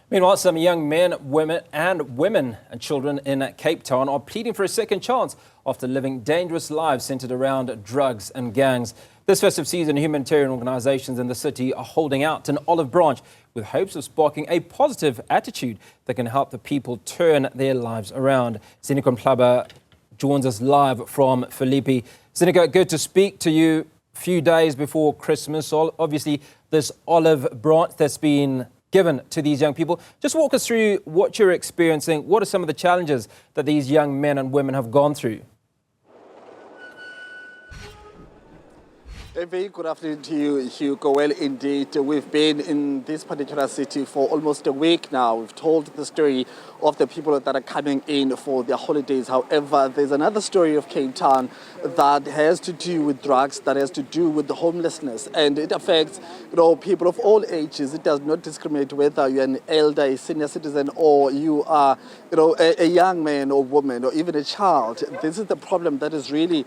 Meanwhile, some young men, women and children in Cape Town are pleading for a second chance after living dangerous lives centered around drugs and gangs. This festive season, humanitarian organizations in the city are holding out an olive branch with hopes of sparking a positive attitude that can help the people turn their lives around. Ziniko Mhlaba joins us live from Philippi. Ziniko, good to speak to you a few days before Christmas. Obviously, this olive branch that's been given to these young people. Just walk us through what you're experiencing. What are some of the challenges that these young men and women have gone through? A very good afternoon to you, Hugo. Well, indeed, we've been in this particular city for almost a week now. We've told the story of the people that are coming in for their holidays. However, there's another story of Cape Town that has to do with drugs, that has to do with the homelessness, and it affects, people of all ages. It does not discriminate whether you're an elder, a senior citizen, or you are, a young man or woman, or even a child. This is the problem that is really,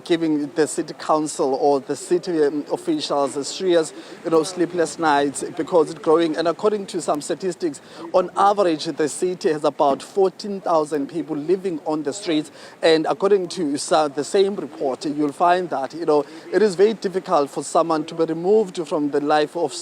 giving the city council or the city officials serious, sleepless nights because it's growing. And according to some statistics, on average, the city has about 14,000 people living on the streets. And according to the same report, you'll find that, it is very difficult for someone to be removed from the life of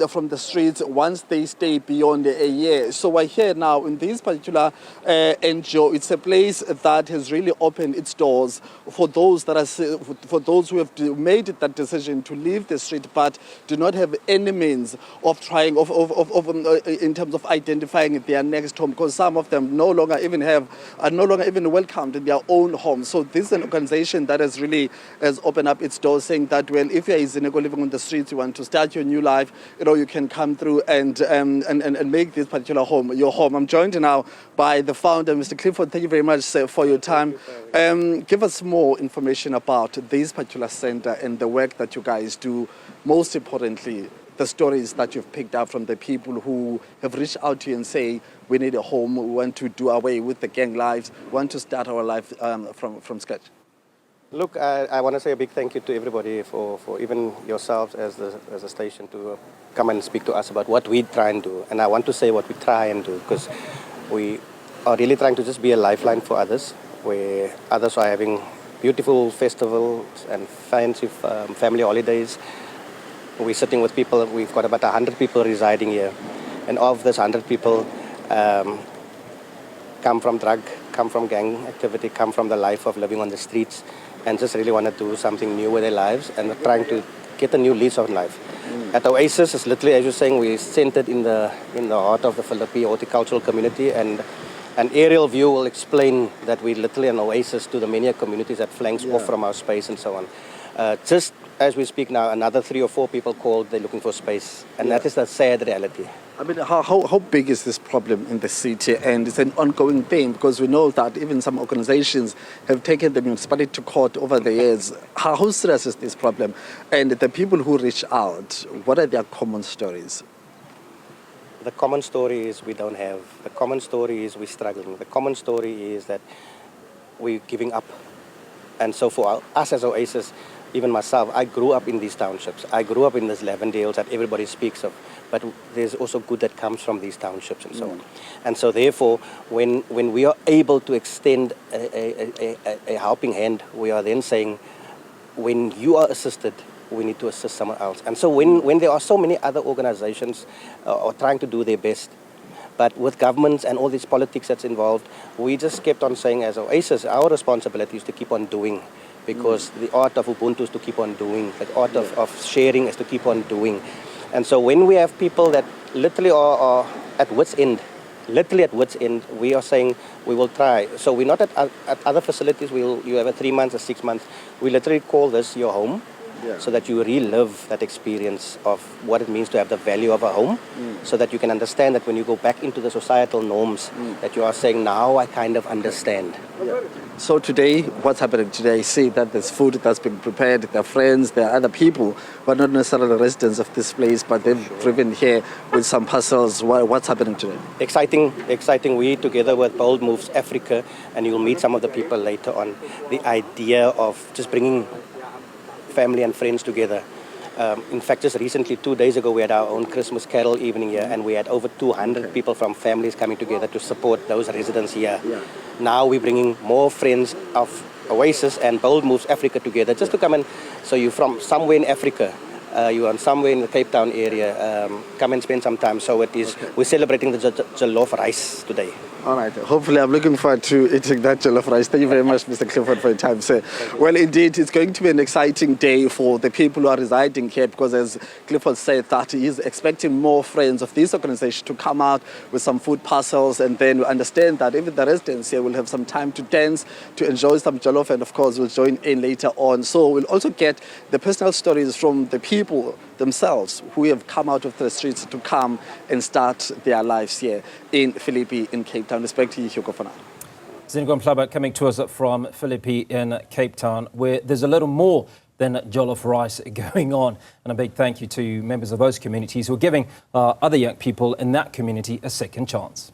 from the streets once they stay beyond a year. So we're here now in this particular NGO. It's a place that has really opened its doors for those who have made that decision to leave the street but do not have any means of trying in terms of identifying their next home, because some of them are no longer even welcomed in their own home. So this is an organization that has opened up its doors, saying that, well, if you're a Ziniko living on the streets, you want to start your new life, you can come through and make this particular home your home. I'm joined now by the founder, Mr. Clifford. Thank you very much, sir, for your time. Give us more information about this particular center and the work that you guys do. Most importantly, the stories that you've picked up from the people who have reached out to you and say, we need a home, we want to do away with the gang lives, we want to start our life from scratch. Look, I want to say a big thank you to everybody for even yourselves as a station to come and speak to us about what we try and do. And I want to say what we try and do, because we are really trying to just be a lifeline for others, where others are having beautiful festivals and fancy family holidays. We're sitting with people, we've got about 100 people residing here. And of this 100 people come from come from gang activity, come from the life of living on the streets, and just really want to do something new with their lives and trying to get a new lease on life. At Oasis, it's literally, as you're saying, we're centered in the heart of the Philippi horticultural community, and an aerial view will explain that we're literally an oasis to the many communities that flanks off from our space and so on. Just as we speak now, another 3 or 4 people called, they're looking for space, and that is the sad reality. I mean, how big is this problem in the city? And it's an ongoing thing, because we know that even some organizations have taken the municipality to court over the years. How serious is this problem? And the people who reach out, what are their common stories? The common story is we don't have. The common story is we're struggling. The common story is that we're giving up. And so for us as Oasis, even myself, I grew up in these townships. I grew up in these Lavendales that everybody speaks of. But there's also good that comes from these townships and so on. And so therefore, when we are able to extend a helping hand, we are then saying, when you are assisted, we need to assist someone else. And so when there are so many other organizations are trying to do their best, but with governments and all these politics that's involved, we just kept on saying as Oasis, our responsibility is to keep on doing, because the art of Ubuntu is to keep on doing, the art of sharing is to keep on doing. And so when we have people that literally are at wit's end, we are saying we will try. So we're not at other facilities, you have a 3 months or 6 months. We literally call this your home. So that you relive that experience of what it means to have the value of a home, so that you can understand that when you go back into the societal norms, that you are saying, now I kind of understand. So today, what's happening today? I see that there's food that's been prepared, there are friends, there are other people who are not necessarily residents of this place, but they've driven here with some parcels. What's happening today? Exciting. We, together with Bold Moves Africa, and you'll meet some of the people later on, the idea of just bringing family and friends together In fact, just recently, 2 days ago, we had our own Christmas carol evening here, and we had over 200 people from families coming together to support those residents here. Now we're bringing more friends of Oasis and Bold Moves Africa together just to come and, so you're from somewhere in Africa, you are somewhere in the Cape Town area, come and spend some time. So it is, we're celebrating the jollof rice today. All right. Hopefully, I'm looking forward to eating that jollof rice. Thank you very much, Mr. Clifford, for your time, sir. Well, indeed, it's going to be an exciting day for the people who are residing here because, as Clifford said, that he is expecting more friends of this organization to come out with some food parcels, and then we understand that even the residents here will have some time to dance, to enjoy some jollof, and of course, we'll join in later on. So we'll also get the personal stories from the people themselves who have come out of the streets to come and start their lives here in Philippi, in Cape Town. Respect to you, Hugo, for now. Ziniko Mhlaba coming to us from Philippi in Cape Town, where there's a little more than jollof rice going on. And a big thank you to members of those communities who are giving other young people in that community a second chance.